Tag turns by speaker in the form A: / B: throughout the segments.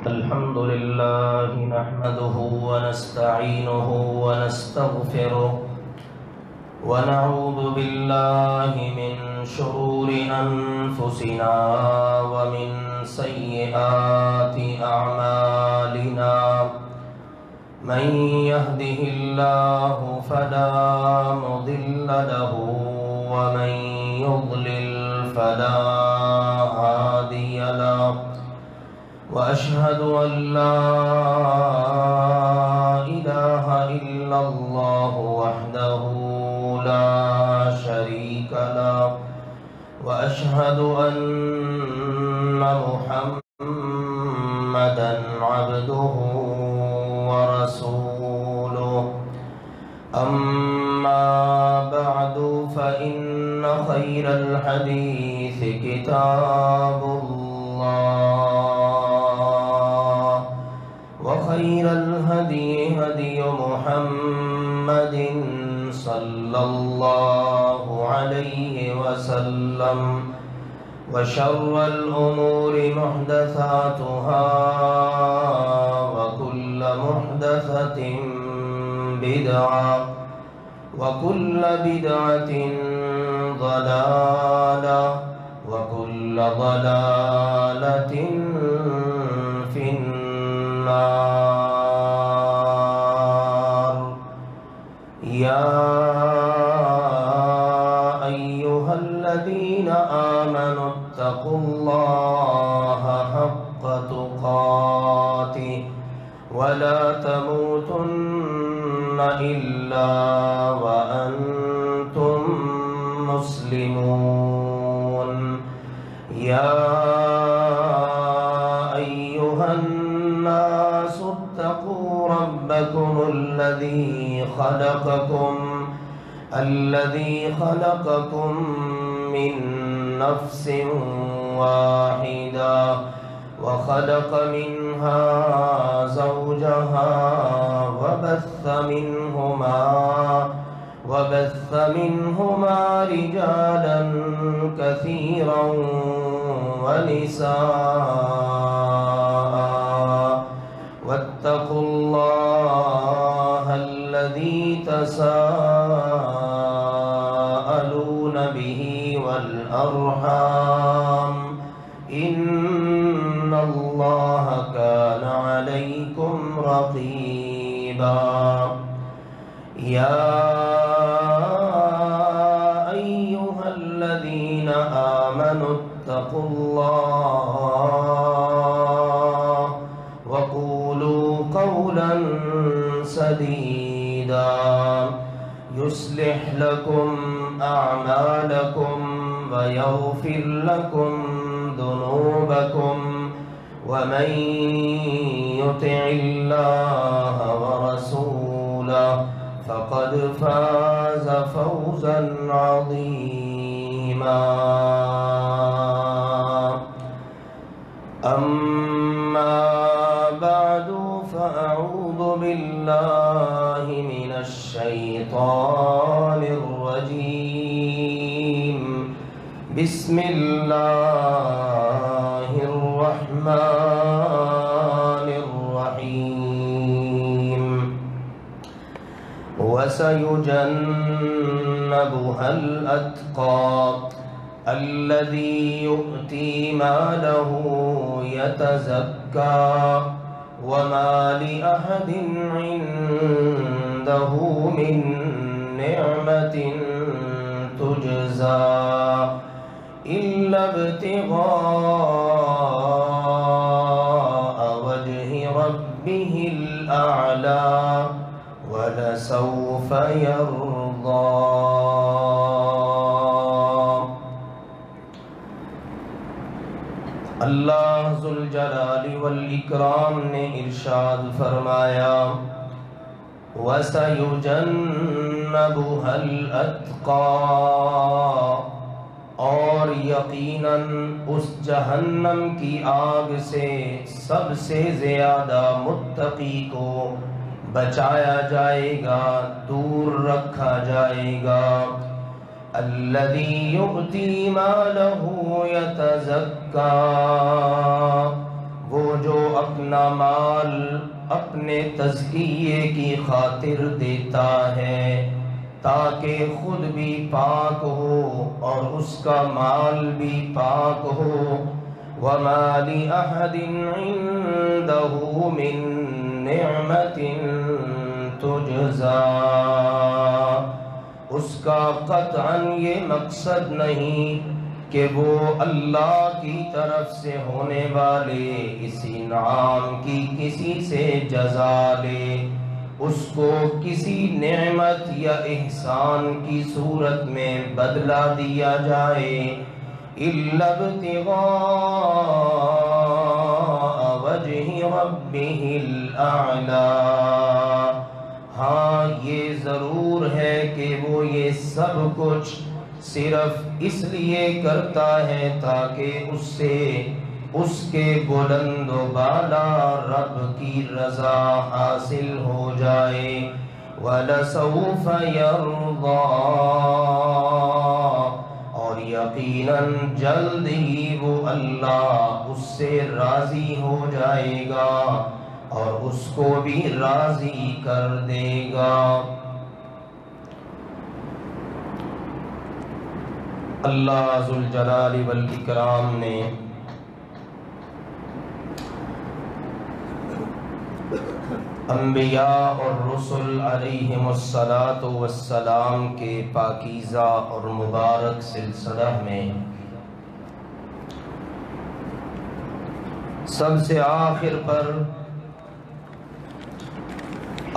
A: الحمد لله نحمده ونستعينه ونستغفره ونعوذ بالله من شرور أنفسنا ومن سيئات أعمالنا من يهده الله فلا مضل له ومن يضلل فلا هادي له وأشهد أن لا إله إلا الله وحده لا شريك له وأشهد أن محمدًا عبده ورسوله أما بعد فإن خير الحديث كتاب الله وخير الهدي هدي محمد صلى الله عليه وسلم وشر الأمور محدثاتها وكل محدثة بدعة وكل بدعة ضلالة وكل ضلالة في النار يا أيها الذين آمنوا اتقوا الله حق تقاته ولا تموتن إلا وأنتم مسلمون يا أيها الناس اتقوا ربكم الذي خلقكم من نفس واحدة وخلق منها زوجها وبث منهما رجالا كثيرا ونساء واتقوا الله الذي تساءلون به والأرحام إن الله كان عليكم رقيبا يا أيها الذين آمنوا اتقوا الله وقولوا قولا سديدا يصلح لكم أعمالكم ويغفر لكم ذنوبكم ومن يطع الله ورسوله فقد فاز فوزا عظيما أما بعد فأعوذ بالله من الشيطان الرجيم بسم الله الرحمن الرحيم وسيجنبها الأتقى الذي يؤتي ماله يتزكى وما لأحد عنده من نعمة تجزى إلا ابتغاء وجه ربه الأعلى ولسوف يرضى اللہ ذوالجلال والاکرام نے ارشاد فرمایا وَسَيُجَنَّبُهَا الْأَتْقَى اور یقیناً اس جہنم کی آگ سے سب سے زیادہ متقی کو بچایا جائے گا، دور رکھا جائے گا۔ الذی یؤتی مالہ یتزکا، وہ جو اپنا مال اپنے تزکیے کی خاطر دیتا ہے تاکہ خود بھی پاک ہو اور اس کا مال بھی پاک ہو۔ وَمَا لِأَحَدٍ عِندَهُ مِن نِعْمَةٍ تُجْزَىٰ، اس کا قطعاً یہ مقصد نہیں کہ وہ اللہ کی طرف سے ہونے والے اس انعام کی کسی سے جزا لے، اس کو کسی نعمت یا احسان کی صورت میں بدلہ دیا جائے۔ إِلَّا ابْتِغَاءَ وَجْهِ رَبِّهِ الْأَعْلَىٰ، ہاں یہ ضرور ہے کہ وہ یہ سب کچھ صرف اس لیے کرتا ہے تاکہ اس سے اس کے بلند و بالا رب کی رضا حاصل ہو جائے۔ وَلَسَوْفَ يَرْضَىٰ، اور یقیناً جلد ہی وہ اللہ اس سے راضی ہو جائے گا اور اس کو بھی راضی کر دے گا۔ اللہ ذوالجلال والاکرام نے انبیاء اور رسل علیہم السلام کے پاکیزہ اور مبارک سلسلہ میں سب سے آخر پر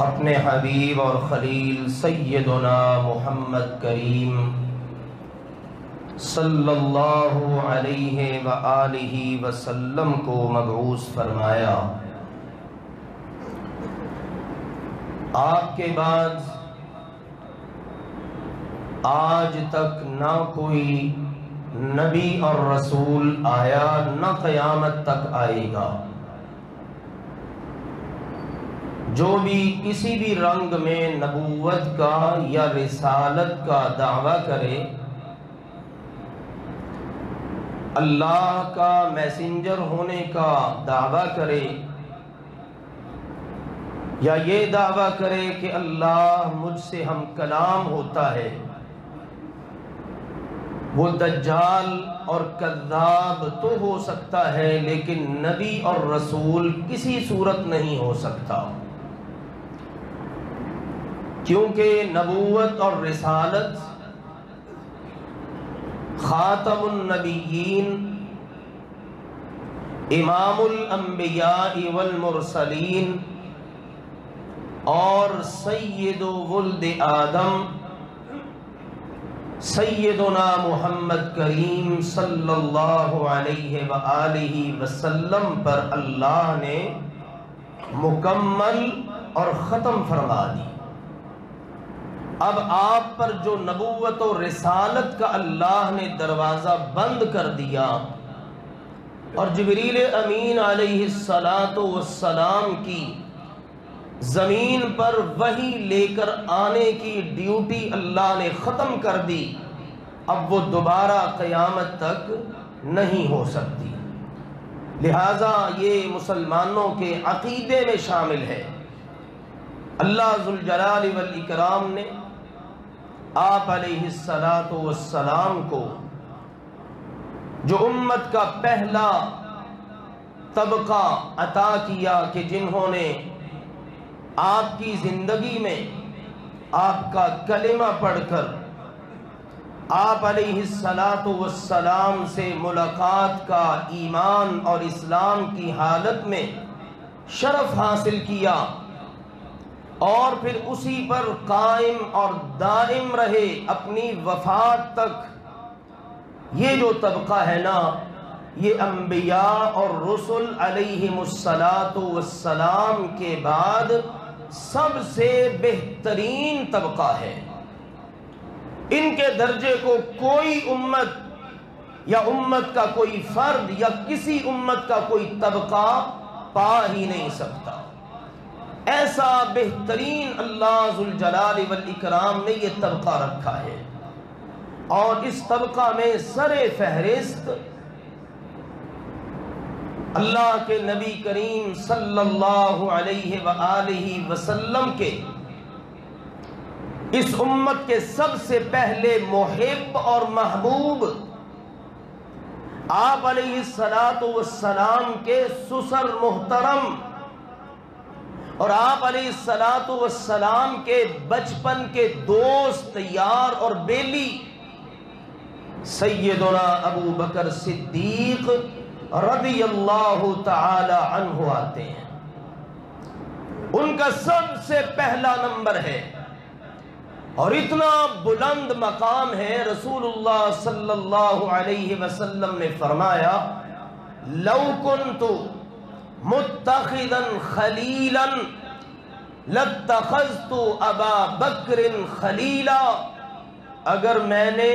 A: اپنے حبیب اور خلیل سیدنا محمد کریم صلی اللہ علیہ وآلہ وسلم کو مبعوث فرمایا۔ آپ کے بعد آج تک نہ کوئی نبی اور رسول آیا، نہ قیامت تک آئے گا جو بھی کسی بھی رنگ میں نبوت کا یا رسالت کا دعویٰ کرے، اللہ کا میسنجر ہونے کا دعویٰ کرے، یا یہ دعویٰ کرے کہ اللہ مجھ سے ہم کلام ہوتا ہے، وہ دجال اور کذاب تو ہو سکتا ہے لیکن نبی اور رسول کسی صورت نہیں ہو سکتا، کیونکہ نبوت اور رسالت خاتم النبیین، امام الانبیاء والمرسلین اور سید ولد آدم سیدنا محمد کریم صلی اللہ علیہ وآلہ وسلم پر اللہ نے مکمل اور ختم فرما دی۔ اب آپ پر جو نبوت و رسالت کا اللہ نے دروازہ بند کر دیا اور جبریل امین علیہ السلام کی زمین پر وحی لے کر آنے کی ڈیوٹی اللہ نے ختم کر دی، اب وہ دوبارہ قیامت تک نہیں ہو سکتی، لہٰذا یہ مسلمانوں کے عقیدے میں شامل ہے۔ اللہ ذوالجلال والاکرام نے آپ علیہ السلام کو جو امت کا پہلا طبقہ عطا کیا کہ جنہوں نے آپ کی زندگی میں آپ کا کلمہ پڑھ کر آپ علیہ السلام سے ملاقات کا ایمان اور اسلام کی حالت میں شرف حاصل کیا اور پھر اسی پر قائم اور دائم رہے اپنی وفات تک، یہ جو طبقہ ہے نا، یہ انبیاء اور رسل علیہم السلام کے بعد سب سے بہترین طبقہ ہے۔ ان کے درجے کو کوئی امت یا امت کا کوئی فرد یا کسی امت کا کوئی طبقہ پا ہی نہیں سکتا۔ ایسا بہترین اللہ ذوالجلال والاکرام نے یہ طبقہ رکھا ہے، اور اس طبقہ میں سر فہرست اللہ کے نبی کریم صلی اللہ علیہ وآلہ وسلم کے اس امت کے سب سے پہلے محب اور محبوب آپ علیہ السلام کے سسر محترم اور آپ علیہ السلام کے بچپن کے دوست یار اور بیلی سیدنا ابو بکر صدیق رضی اللہ تعالی عنہ آتے ہیں۔ ان کا سب سے پہلا نمبر ہے اور اتنا بلند مقام ہے، رسول اللہ صلی اللہ علیہ وسلم نے فرمایا لو کنت متخذا خلیلا لاتخذت ابا بکر خلیلا، اگر میں نے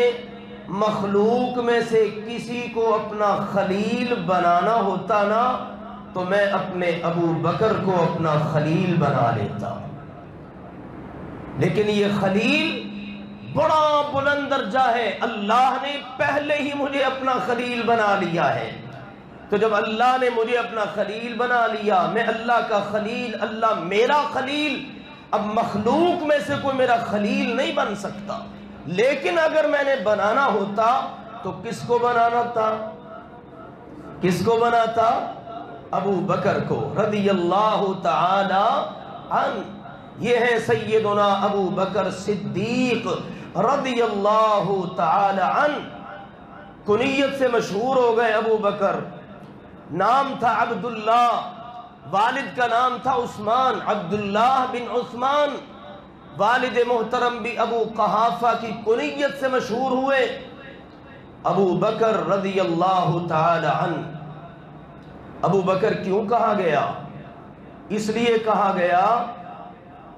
A: مخلوق میں سے کسی کو اپنا خلیل بنانا ہوتا نا تو میں اپنے ابو بکر کو اپنا خلیل بنا لیتا، لیکن یہ خلیل بڑا بلند درجہ ہے، اللہ نے پہلے ہی مجھے اپنا خلیل بنا لیا ہے، تو جب اللہ نے مجھے اپنا خلیل بنا لیا، میں اللہ کا خلیل، اللہ میرا خلیل، اب مخلوق میں سے کوئی میرا خلیل نہیں بن سکتا، لیکن اگر میں نے بنانا ہوتا تو کس کو بنانا تھا؟ کس کو بناتا؟ ابو بکر کو رضی اللہ تعالی عنہ۔ یہ ہے سیدنا ابو بکر صدیق رضی اللہ تعالی عنہ، کنیت سے مشہور ہو گئے ابو بکر، نام تھا عبداللہ، والد کا نام تھا عثمان، عبداللہ بن عثمان، والد محترم بھی ابو قحافہ کی کنیت سے مشہور ہوئے، ابو بکر رضی اللہ تعالی عنہ۔ ابو بکر کیوں کہا گیا؟ اس لیے کہا گیا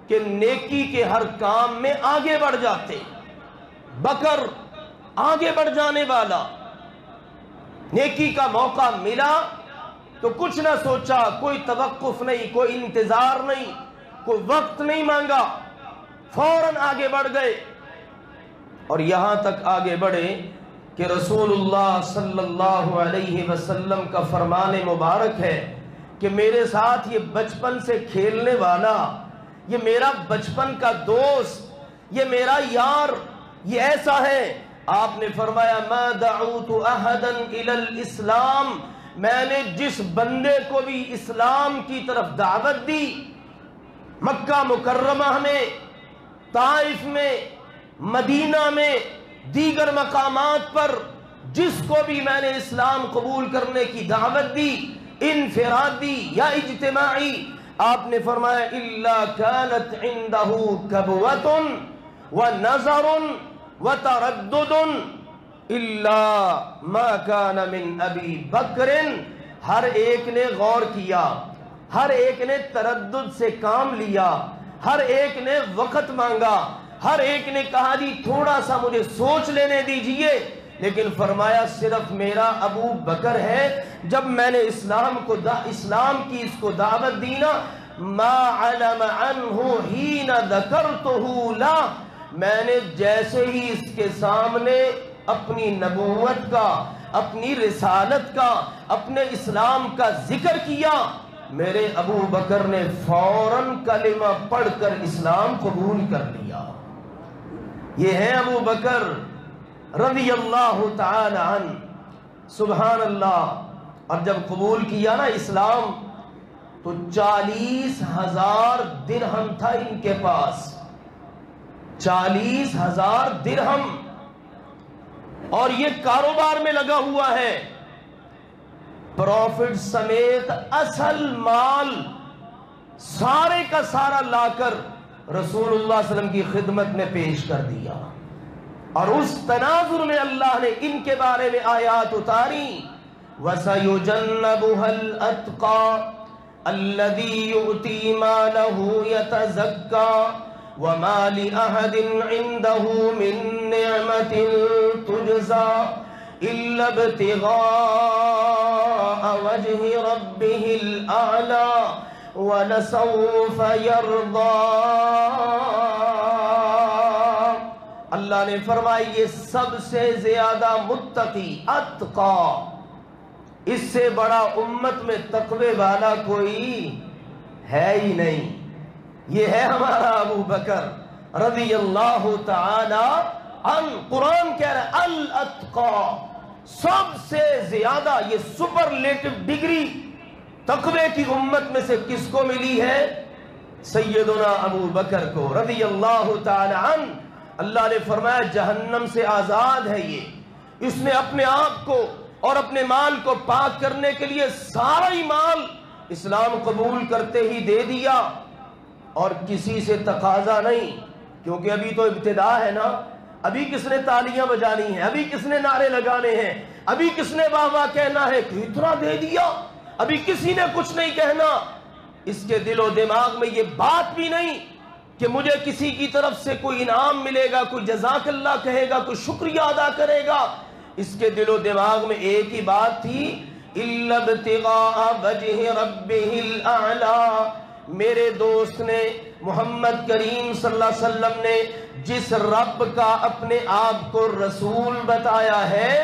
A: کہ نیکی کے ہر کام میں آگے بڑھ جاتے، بکر آگے بڑھ جانے والا، نیکی کا موقع ملا تو کچھ نہ سوچا، کوئی توقف نہیں، کوئی انتظار نہیں، کوئی وقت نہیں مانگا، فوراً آگے بڑھ گئے، اور یہاں تک آگے بڑھے کہ رسول اللہ صلی اللہ علیہ وسلم کا فرمان مبارک ہے کہ میرے ساتھ یہ بچپن سے کھیلنے والا، یہ میرا بچپن کا دوست، یہ میرا یار، یہ ایسا ہے، آپ نے فرمایا ما دعوت احدا الی الاسلام، میں نے جس بندے کو بھی اسلام کی طرف دعوت دی، مکہ مکرمہ میں، طائف میں، مدینہ میں، دیگر مقامات پر جس کو بھی میں نے اسلام قبول کرنے کی دعوت دی، انفرادی یا اجتماعی، آپ نے فرمایا الا كانت عنده كبوة ونظر وتردد الا ما كان من ابی بکر، ہر ایک نے غور کیا، ہر ایک نے تردد سے کام لیا، ہر ایک نے وقت مانگا، ہر ایک نے کہا جی تھوڑا سا مجھے سوچ لینے دیجئے، لیکن فرمایا صرف میرا ابو بکر ہے، جب میں نے اسلام کی اس کو دعوت دی نا، ما علم عنہ حین ذکرتہ لا، میں نے جیسے ہی اس کے سامنے اپنی نبوت کا، اپنی رسالت کا، اپنے اسلام کا ذکر کیا، میرے ابو بکر نے فوراً کلمہ پڑھ کر اسلام قبول کر لیا۔ یہ ہے ابو بکر رضی اللہ تعالی عنہ، سبحان اللہ۔ اور جب قبول کیا نا اسلام تو 40,000 درہم تھا ان کے پاس، 40,000 درہم، اور یہ کاروبار میں لگا ہوا ہے، پروفٹ سمیت اصل مال سارے کا سارا لا کر رسول اللہ صلی اللہ علیہ وسلم کی خدمت میں پیش کر دیا، اور اس تناظر میں اللہ نے ان کے بارے میں آیات اتاری، وَسَيُجَنَّبُهَا الْأَتْقَى الَّذِي يُؤْتِي مَالَهُ يَتَزَكَّى وَمَا لِأَحَدٍ عِندَهُ مِن نِّعْمَةٍ تُجْزَى إِلَّا ابْتِغَاءَ وَجْهِ رَبِّهِ الْأَعْلَى وَلَسَوْفَ يَرْضَى۔ اللہ نے فرمایا یہ سب سے زیادہ متقی، اتقا، اس سے بڑا امت میں تقوی والا کوئی ہے ہی نہیں، یہ ہے ہمارا ابو بکر رضی اللہ تعالی عنہ۔ قرآن کہہ رہا ہے الاتقا، سب سے زیادہ، یہ سپرلیٹو ڈگری تقوی کی امت میں سے کس کو ملی ہے؟ سیدنا ابو بکر کو رضی اللہ تعالی عنہ۔ اللہ نے فرمایا جہنم سے آزاد ہے یہ، اس نے اپنے آپ کو اور اپنے مال کو پاک کرنے کے لیے سارا ہی مال اسلام قبول کرتے ہی دے دیا، اور کسی سے تقاضا نہیں، کیونکہ ابھی تو ابتدا ہے نا، ابھی کس نے تالیاں بجانی ہیں، ابھی کس نے نعرے لگانے ہیں، ابھی کس نے واہ واہ کہنا ہے کہ اتنا دے دیا، ابھی کسی نے کچھ نہیں کہنا۔ اس کے دل و دماغ میں یہ بات بھی نہیں کہ مجھے کسی کی طرف سے کوئی انعام ملے گا، کوئی جزاک اللہ کہے گا، کوئی شکریہ ادا کرے گا۔ اس کے دل و دماغ میں ایک ہی بات تھی، إِلَّا ابْتِغَاءَ وَجْهِ رَبِّهِ الْأَعْلَى۔ میرے دوست نے، محمد کریم صلی اللہ علیہ وسلم نے جس رب کا اپنے آپ کو رسول بتایا ہے،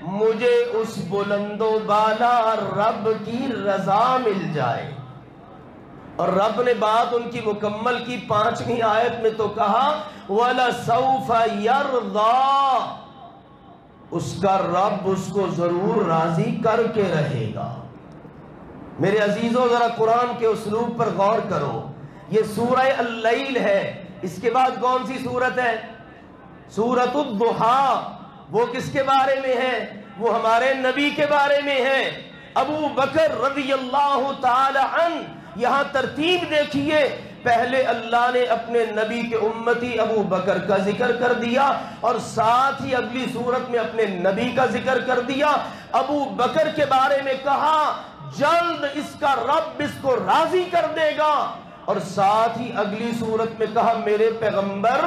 A: مجھے اس بلند و بالا رب کی رضا مل جائے۔ اور رب نے بات ان کی مکمل کی 5ویں آیت میں تو کہا وَلَسَوْفَ يَرْضَى، اس کا رب اس کو ضرور راضی کر کے رہے گا۔ میرے عزیزوں ذرا قرآن کے اسلوب پر غور کرو، یہ سورہ اللیل ہے، اس کے بعد کون سی سورت ہے؟ سورۃ الضحیٰ۔ وہ کس کے بارے میں ہے؟ وہ ہمارے نبی کے بارے میں ہے، ابو بکر رضی اللہ تعالی عنہ۔ یہاں ترتیب دیکھیے، پہلے اللہ نے اپنے نبی کے امتی ابو بکر کا ذکر کر دیا، اور ساتھ ہی اگلی صورت میں اپنے نبی کا ذکر کر دیا۔ ابو بکر کے بارے میں کہا جلد اس کا رب اس کو راضی کر دے گا، اور ساتھ ہی اگلی صورت میں کہا میرے پیغمبر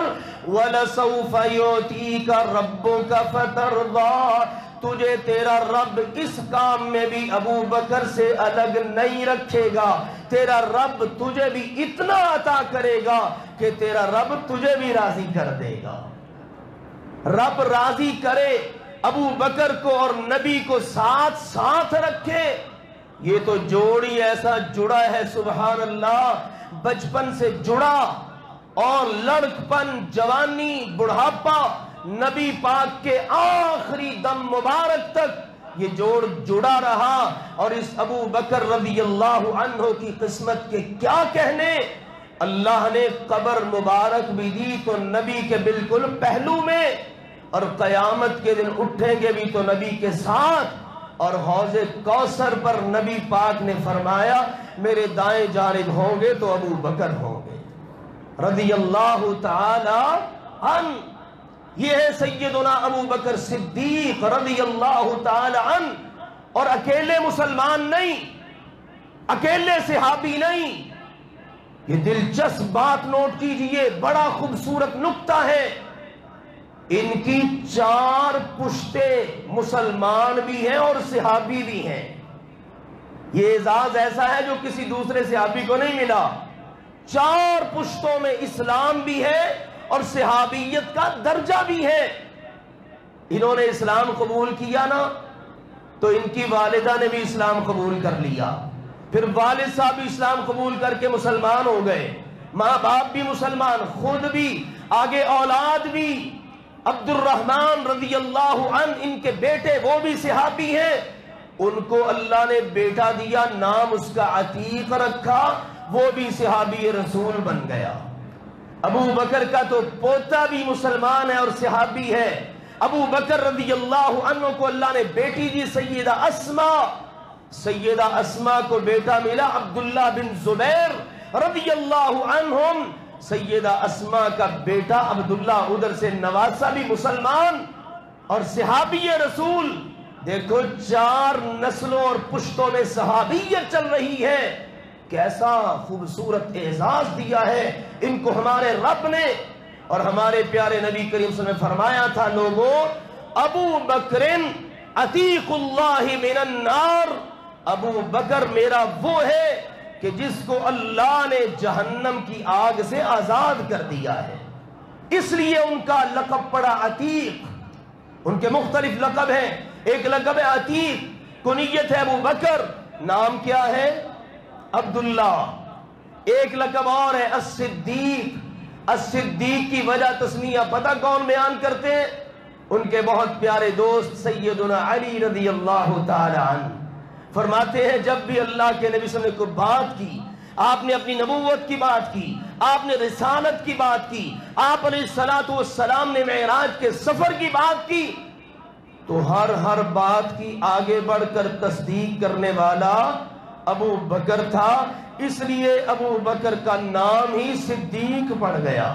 A: وَلَسَوْفَ يُعْتِيكَ رَبُّكَ فَتَرْضَى، تجھے تیرا رب اس کام میں بھی ابو بکر سے الگ نہیں رکھے گا، تیرا رب تجھے بھی اتنا عطا کرے گا کہ تیرا رب تجھے بھی راضی کر دے گا۔ رب راضی کرے، ابو بکر کو اور نبی کو ساتھ ساتھ رکھے، یہ تو جوڑی ایسا جڑا ہے سبحان اللہ، بچپن سے جڑا، اور لڑکپن، جوانی، بڑھاپا، نبی پاک کے آخری دم مبارک تک یہ جوڑ جڑا رہا۔ اور اس ابو بکر رضی اللہ عنہ کی قسمت کے کیا کہنے، اللہ نے قبر مبارک بھی دی تو نبی کے بالکل پہلو میں، اور قیامت کے دن اٹھیں گے بھی تو نبی کے ساتھ، اور حوض کوثر پر نبی پاک نے فرمایا میرے دائیں جانب ہوں گے تو ابو بکر ہوں گے رضی اللہ تعالی عنہ۔ یہ ہے سیدنا ابو بکر صدیق رضی اللہ تعالی عنہ، اور اکیلے مسلمان نہیں، اکیلے صحابی نہیں۔ یہ دلچسپ بات نوٹ کیجئے، بڑا خوبصورت نکتہ ہے، ان کی 4 پشتیں مسلمان بھی ہیں اور صحابی بھی ہیں۔ یہ اعزاز ایسا ہے جو کسی دوسرے صحابی کو نہیں ملا، 4 پشتوں میں اسلام بھی ہے اور صحابیت کا درجہ بھی ہے۔ انہوں نے اسلام قبول کیا نا تو ان کی والدہ نے بھی اسلام قبول کر لیا، پھر والد صاحب بھی اسلام قبول کر کے مسلمان ہو گئے، ماں باپ بھی مسلمان، خود بھی، آگے اولاد بھی۔ عبد الرحمن رضی اللہ عنہ ان کے بیٹے، وہ بھی صحابی ہیں، ان کو اللہ نے بیٹا دیا، نام اس کا عتیق رکھا، وہ بھی صحابی رسول بن گیا۔ ابو بکر کا تو پوتا بھی مسلمان ہے اور صحابی ہے۔ ابو بکر رضی اللہ عنہ کو اللہ نے بیٹی دی، سیدہ اسماء کو بیٹا ملا عبداللہ بن زبیر رضی اللہ عنہم۔ سیدہ اسماء کا بیٹا عبداللہ ادھر سے نواسہ بھی مسلمان اور صحابی رسول۔ دیکھو 4 نسلوں اور پشتوں میں صحابیت چل رہی ہے، کیسا خوبصورت اعزاز دیا ہے ان کو ہمارے رب نے۔ اور ہمارے پیارے نبی کریم صلی اللہ علیہ وسلم نے فرمایا تھا لوگوں ابو بکر عتیق اللہ من النار، ابو بکر میرا وہ ہے کہ جس کو اللہ نے جہنم کی آگ سے آزاد کر دیا ہے، اس لیے ان کا لقب پڑا عتیق۔ ان کے مختلف لقب ہیں، ایک لقب ہے عتیق، کنیت ہے ابو بکر، نام کیا ہے؟ عبداللہ۔ ایک لقب اور ہے الصدیق۔ الصدیق کی وجہ تسمیہ پتہ کون بیان کرتے ہیں؟ ان کے بہت پیارے دوست سیدنا علی رضی اللہ تعالی عنہ فرماتے ہیں جب بھی اللہ کے نبی صلی اللہ علیہ وسلم نے کوئی بات کی، آپ نے اپنی نبوت کی بات کی، آپ نے رسالت کی بات کی، آپ علیہ الصلوۃ والسلام نے معراج کے سفر کی بات کی، تو ہر بات کی آگے بڑھ کر تصدیق کرنے والا ابو بکر تھا، اس لیے ابو بکر کا نام ہی صدیق پڑ گیا۔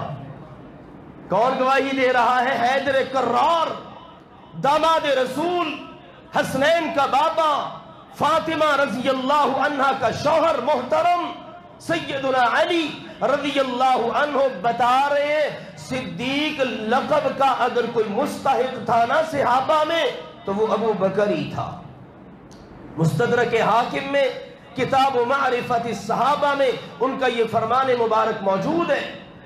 A: کون گواہی دے رہا ہے؟ حیدر کرار، داماد رسول، حسنین کا بابا، فاطمہ رضی اللہ عنہ کا شوہر محترم سیدنا علی رضی اللہ عنہ بتا رہے ہیں صدیق لقب کا اگر کوئی مستحق تھا نا صحابہ میں تو وہ ابو بکر ہی تھا۔ مستدرک حاکم میں کتاب معرفت الصحابہ میں ان کا یہ فرمان مبارک موجود ہے۔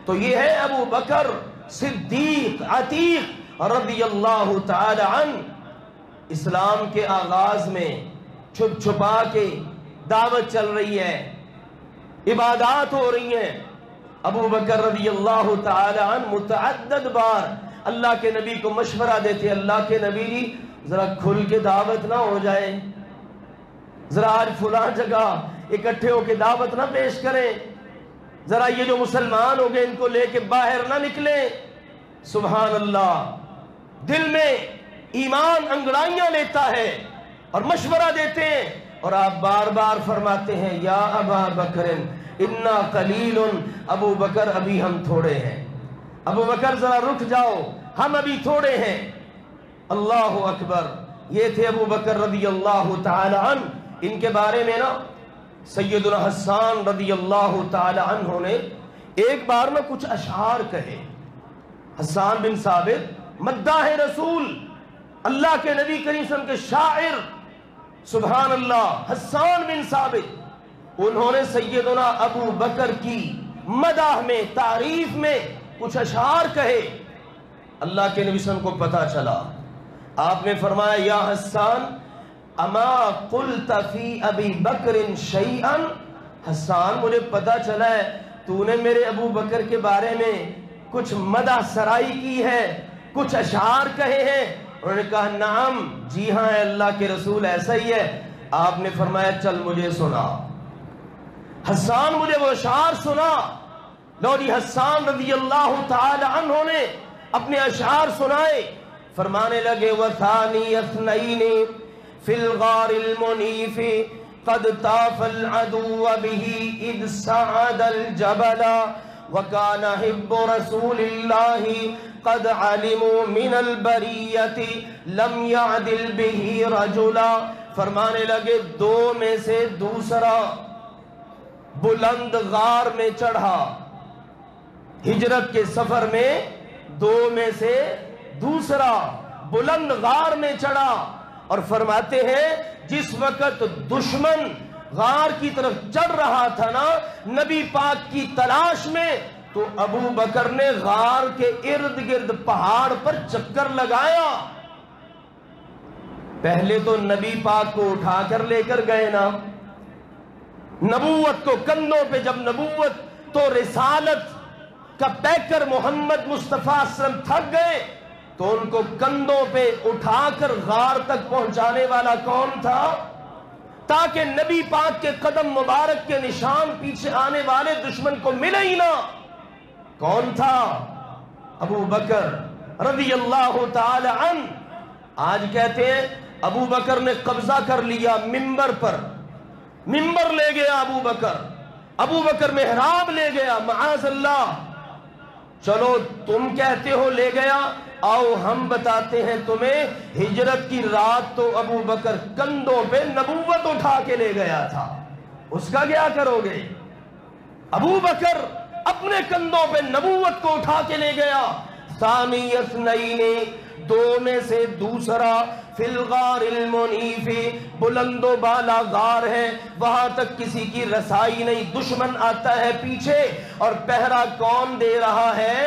A: تو یہ ہے ابو بکر صدیق عتیق رضی اللہ تعالی عنہ۔ اسلام کے آغاز میں چھپ چھپا کے دعوت چل رہی ہے، عبادات ہو رہی ہیں۔ ابو بکر رضی اللہ تعالی عنہ متعدد بار اللہ کے نبی کو مشورہ دیتے، اللہ کے نبی جی ذرا کھل کے دعوت نہ ہو جائے، ذرا آج فلاں جگہ اکٹھے ہو کے دعوت نہ پیش کریں، ذرا یہ جو مسلمان ہو گئے ان کو لے کے باہر نہ نکلیں۔ سبحان اللہ، دل میں ایمان انگڑائیاں لیتا ہے اور مشورہ دیتے ہیں، اور آپ بار بار فرماتے ہیں یا ابا بکر انا قلیل، ابو بکر ابھی ہم تھوڑے ہیں، ابو بکر ذرا رک جاؤ ہم ابھی تھوڑے ہیں۔ اللہ اکبر، یہ تھے ابو بکر رضی اللہ تعالی عنہ۔ ان کے بارے میں نا سیدنا حسان رضی اللہ تعالی عنہ نے ایک بار نا کچھ اشعار کہے۔ حسان بن ثابت مداح رسول، اللہ کے نبی کریم صلی اللہ علیہ وسلم کے شاعر، سبحان اللہ، حسان بن ثابت، انہوں نے سیدنا ابو بکر کی مداح میں، تعریف میں کچھ اشعار کہے۔ اللہ کے نبی صلی اللہ علیہ وسلم کو پتہ چلا، آپ نے فرمایا یا حسان اما قلت فی ابی بکر شیئا، حسان مجھے پتہ چلا ہے تو نے میرے ابو بکر کے بارے میں کچھ مدح سرائی کی ہے، کچھ اشعار کہے ہیں۔ انہوں نے کہا نعم، جی ہاں اللہ کے رسول ایسا ہی ہے۔ آپ نے فرمایا چل مجھے سنا۔ حسان مجھے وہ اشعار سنا۔ لو جی حسان رضی اللہ تعالی عنہ نے اپنے اشعار سنائے، فرمانے لگے وثانی اثنین فی الغار المنیف قد طاف العدو به اذ صعد الجبل وكان حب رسول الله قد علموا من البریت لم يعدل به رجلا۔ فرمانے لگے دو میں سے دوسرا بلند غار میں چڑھا، ہجرت کے سفر میں دو میں سے دوسرا بلند غار میں چڑھا، اور فرماتے ہیں جس وقت دشمن غار کی طرف چڑھ رہا تھا نا نبی پاک کی تلاش میں، تو ابو بکر نے غار کے ارد گرد پہاڑ پر چکر لگایا۔ پہلے تو نبی پاک کو اٹھا کر لے کر گئے نا، نبوت کو کندھوں پہ، جب نبوت تو رسالت کا پیکر محمد مصطفیٰ صلی اللہ علیہ وسلم تھک گئے تو ان کو کندھوں پہ اٹھا کر غار تک پہنچانے والا کون تھا؟ تاکہ نبی پاک کے قدم مبارک کے نشان پیچھے آنے والے دشمن کو ملے ہی نہ۔ کون تھا؟ ابو بکر رضی اللہ تعالی عنہ۔ آج کہتے ہیں ابو بکر نے قبضہ کر لیا ممبر پر، ممبر لے گیا ابو بکر، ابو بکر محراب لے گیا، معاذ اللہ۔ چلو تم کہتے ہو لے گیا، آؤ ہم بتاتے ہیں تمہیں، ہجرت کی رات تو ابو بکر کندھوں پہ نبوت اٹھا کے لے گیا تھا، اس کا کیا کرو گے؟ ابو بکر اپنے کندھوں پہ نبوت کو اٹھا کے لے گیا۔ ثانی اثنین، دو میں سے دوسرا، فی الغار المنیف، بلند و بالا غار ہے، وہاں تک کسی کی رسائی نہیں، دشمن آتا ہے پیچھے، اور پہرا کون دے رہا ہے؟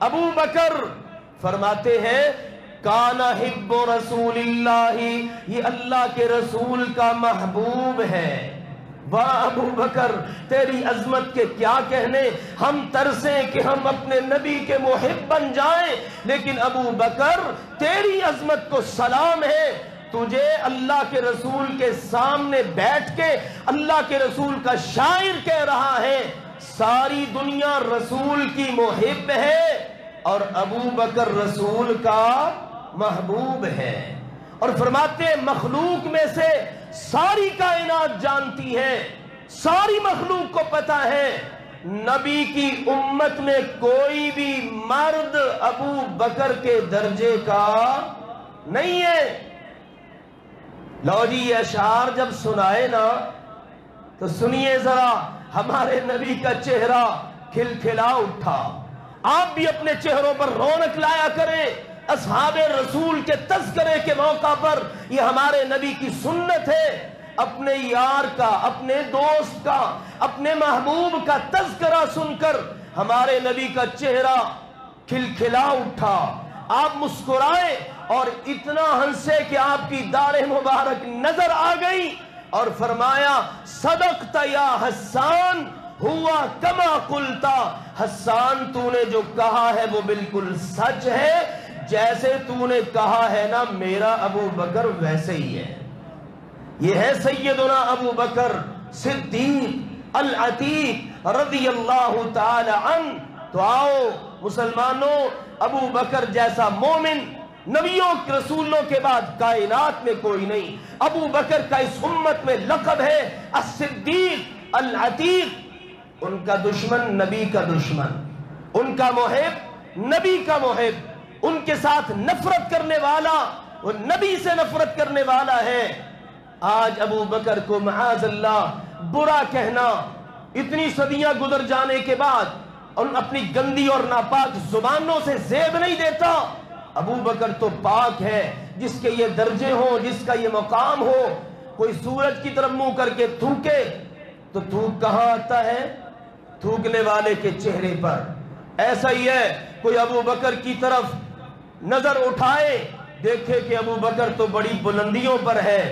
A: ابو بکر۔ فرماتے ہیں کان حب رسول اللہ، یہ اللہ کے رسول کا محبوب ہے۔ واہ ابو بکر، تیری عظمت کے کیا کہنے، ہم ترسیں کہ ہم اپنے نبی کے محب بن جائیں، لیکن ابو بکر تیری عظمت کو سلام ہے، تجھے اللہ کے رسول کے سامنے بیٹھ کے اللہ کے رسول کا شاعر کہہ رہا ہے۔ ساری دنیا رسول کی محب ہے اور ابو بکر رسول کا محبوب ہے۔ اور فرماتے ہیں مخلوق میں سے ساری کائنات جانتی ہے، ساری مخلوق کو پتا ہے، نبی کی امت میں کوئی بھی مرد ابو بکر کے درجے کا نہیں ہے۔ لو جی یہ اشعار جب سنائے نا تو سنیے ذرا، ہمارے نبی کا چہرہ کھلکھلا اٹھا۔ آپ بھی اپنے چہروں پر رونق لایا کریں۔ اصحاب رسول کے تذکرے کے موقع پر یہ ہمارے نبی کی سنت ہے، اپنے یار کا، اپنے دوست کا، اپنے محبوب کا تذکرہ سن کر ہمارے نبی کا چہرہ کھلکھلا اٹھا، آپ مسکرائے اور اتنا ہنسے کہ آپ کی داڑھ مبارک نظر آ گئی، اور فرمایا صدقت یا حسان ہوا کما قلتا، حسان تو نے جو کہا ہے وہ بالکل سچ ہے، جیسے تو نے کہا ہے نا میرا ابو بکر ویسے ہی ہے۔ یہ ہے سیدنا ابو بکر صدیق العتیق رضی اللہ تعالی عنہ۔ تو آؤ مسلمانوں، ابو بکر جیسا مومن نبیوں رسولوں کے بعد کائنات میں کوئی نہیں۔ ابو بکر کا اس امت میں لقب ہے الصدیق العتیق، ان کا دشمن نبی کا دشمن، ان کا محب نبی کا محب، ان کے ساتھ نفرت کرنے والا وہ نبی سے نفرت کرنے والا ہے۔ آج ابو بکر کو معاذ اللہ برا کہنا اتنی صدیاں گزر جانے کے بعد ان اپنی گندی اور ناپاک زبانوں سے زیب نہیں دیتا۔ ابو بکر تو پاک ہے، جس کے یہ درجے ہوں، جس کا یہ مقام ہو، کوئی سورج کی طرف منہ کر کے تھوکے تو تھوک کہاں آتا ہے؟ تھوکنے والے کے چہرے پر۔ ایسا ہی ہے کوئی ابو بکر کی طرف نظر اٹھائے، دیکھے کہ ابو بکر تو بڑی بلندیوں پر ہے،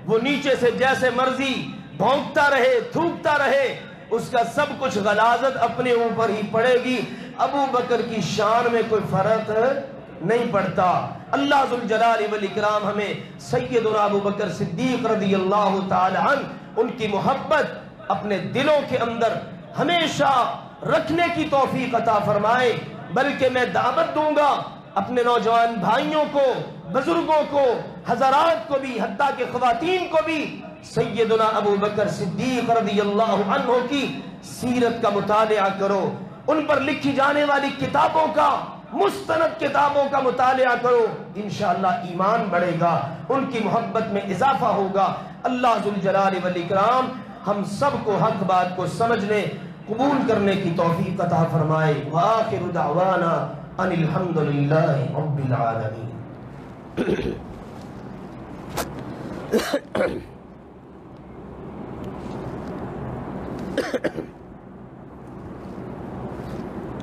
A: وہ نیچے سے جیسے مرضی بھونکتا رہے، تھوکتا رہے، اس کا سب کچھ غلاظت اپنے اوپر ہی پڑے گی، ابو بکر کی شان میں کوئی فرق نہیں پڑتا۔ اللہ ذوالجلال والاکرام ہمیں سیدنا ابو بکر صدیق رضی اللہ تعالی عنہ ان کی محبت اپنے دلوں کے اندر ہمیشہ رکھنے کی توفیق عطا فرمائے۔ بلکہ میں دعوت دوں گا اپنے نوجوان بھائیوں کو، بزرگوں کو، حضرات کو بھی، حتیٰ کہ خواتین کو بھی سیدنا ابو بکر صدیق رضی اللہ عنہ کی سیرت کا مطالعہ کرو، ان پر لکھی جانے والی کتابوں کا، مستند کتابوں کا مطالعہ کرو، انشاءاللہ ایمان بڑھے گا، ان کی محبت میں اضافہ ہوگا۔ اللہ ذوالجلال والاکرام ہم سب کو حق بات کو سمجھنے، قبول کرنے کی توفیق عطا فرمائے۔ وآخر دعوانا ان الحمدللہ رب العالمین۔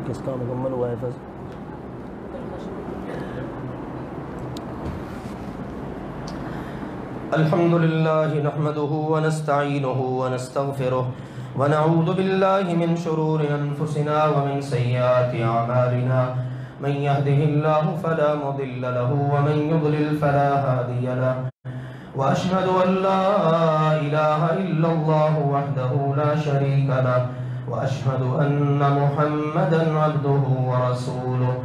A: کس کا مکمل ہوا ہے فضل؟ الحمدللہ نحمده ونستعینه ونستغفره ونعوذ باللہ من شرور انفسنا ومن سیئات اعمالنا، من يهده الله فلا مضل له ومن يضلل فلا هادي له، واشهد ان لا اله الا الله وحده لا شريك له، واشهد ان محمدا عبده ورسوله،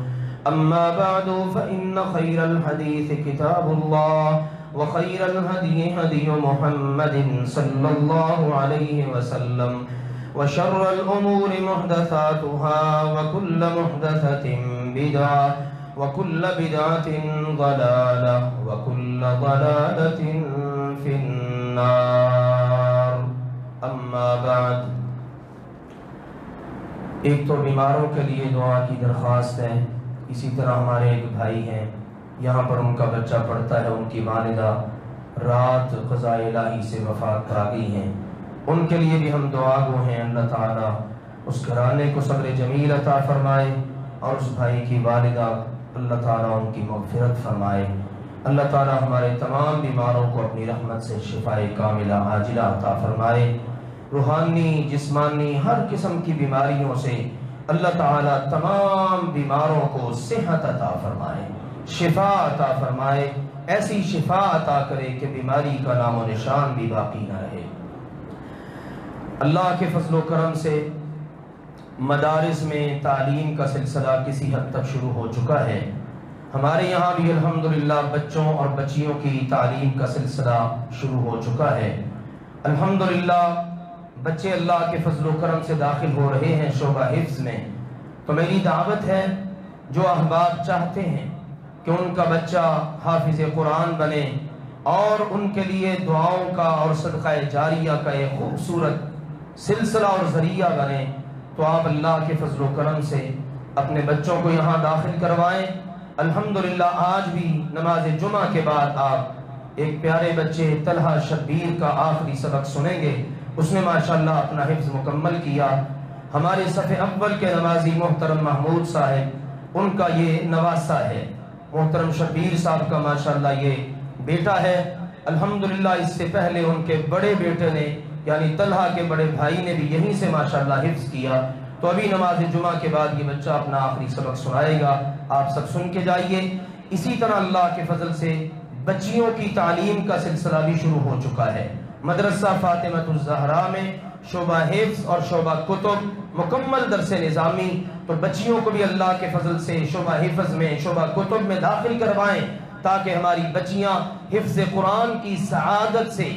A: اما بعد فان خير الحديث كتاب الله، وخير الهدي هدي محمد صلى الله عليه وسلم، وشر الأمور محدثاتها وكل محدثة بدعة وكل بدعة ضلالة وكل ضلالة في النار، أما بعد۔ ایک تو بیماروں کے لیے دعا کی درخواست ہے، اسی طرح ہمارے ایک بھائی ہیں یہاں پر ان کا بچہ پڑھتا ہے، ان کی والدہ رات قضاء الہی سے وفات پا گئی ہیں، ان کے لیے بھی ہم دعا گو ہیں۔ اللہ تعالیٰ اس گھرانے کو صبر جمیل عطا فرمائے، اور اس بھائی کی والدہ اللہ تعالیٰ ان کی مغفرت فرمائے۔ اللہ تعالیٰ ہمارے تمام بیماروں کو اپنی رحمت سے شفائے کاملہ عاجلہ عطا فرمائے۔ روحانی جسمانی ہر قسم کی بیماریوں سے اللہ تعالیٰ تمام بیماروں کو صحت عطا فرمائے، شفا عطا فرمائے، ایسی شفا عطا کرے کہ بیماری کا نام و نشان بھی باقی نہ رہے۔ اللہ کے فضل و کرم سے مدارس میں تعلیم کا سلسلہ کسی حد تک شروع ہو چکا ہے۔ ہمارے یہاں بھی الحمدللہ بچوں اور بچیوں کی تعلیم کا سلسلہ شروع ہو چکا ہے۔ الحمدللہ بچے اللہ کے فضل و کرم سے داخل ہو رہے ہیں شعبہ حفظ میں۔ تو میری دعوت ہے، جو احباب چاہتے ہیں کہ ان کا بچہ حافظ قرآن بنے اور ان کے لیے دعاؤں کا اور صدقہ جاریہ کا ایک خوبصورت سلسلہ اور ذریعہ بنے، تو آپ اللہ کے فضل و کرم سے اپنے بچوں کو یہاں داخل کروائیں۔ الحمدللہ آج بھی نماز جمعہ کے بعد آپ ایک پیارے بچے طلحہ شبیر کا آخری سبق سنیں گے۔ اس نے ماشاءاللہ اپنا حفظ مکمل کیا۔ ہمارے صف اول کے نمازی محترم محمود صاحب، ان کا یہ نواسہ ہے، محترم شبیر صاحب کا ماشاءاللہ یہ بیٹا ہے۔ الحمدللہ اس سے پہلے ان کے بڑے بیٹے نے یعنی طلحہ کے بڑے بھائی نے بھی یہیں سے ماشاءاللہ حفظ کیا۔ تو ابھی نماز جمعہ کے بعد یہ بچہ اپنا آخری سبق سنائے گا، آپ سب سن کے جائیے۔ اسی طرح اللہ کے فضل سے بچیوں کی تعلیم کا سلسلہ بھی شروع ہو چکا ہے۔ مدرسہ فاطمۃ الزہرا میں شعبہ حفظ اور شعبہ کتب مکمل درس نظامی، تو بچیوں کو بھی اللہ کے فضل سے شعبہ حفظ میں شعبہ کتب میں داخل کروائیں، تاکہ ہماری بچیاں حفظ قرآن کی سعادت سے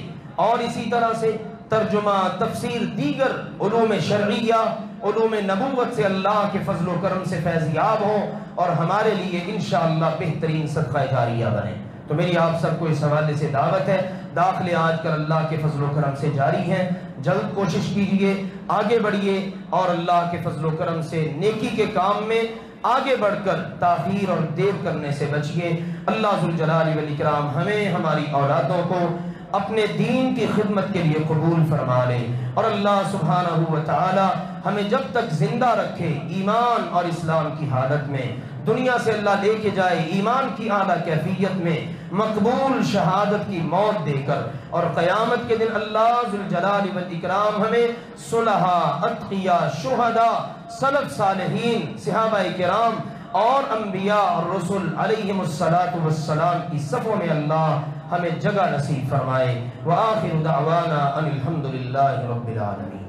A: اور اسی طرح سے ترجمہ، تفسیر، دیگر علوم شرعیہ، علوم نبوت سے اللہ کے فضل و کرم سے فیضیاب ہوں اور ہمارے لیے انشاءاللہ بہترین صدقہ جاریہ بنے۔ تو میری آپ سب کو اس حوالے سے دعوت ہے، داخلے آج کل اللہ کے فضل و کرم سے جاری ہیں، جلد کوشش کیجئے، آگے بڑھیے اور اللہ کے فضل و کرم سے نیکی کے کام میں آگے بڑھ کر تاخیر اور دیر کرنے سے بچیے۔ اللہ ذوالجلال والاکرام ہمیں، ہماری اولادوں کو اپنے دین کی خدمت کے لیے قبول فرما لے، اور اللہ سبحانہ و تعالی ہمیں جب تک زندہ رکھے ایمان اور اسلام کی حالت میں، دنیا سے اللہ لے کے جائے ایمان کی اعلیٰ کیفیت میں، مقبول شہادت کی موت دے کر، اور قیامت کے دن اللہ ذوالجلال والاکرام ہمیں صلحاء، اتقیاء، شہداء، سلف صالحین، صحابہ کرام اور انبیاء اور رسل علیہم الصلاۃ والسلام کی صفوں میں اللہ ہمیں جگہ نصیب فرمائے۔ وآخر دعوانا ان الحمد للہ رب العالمین۔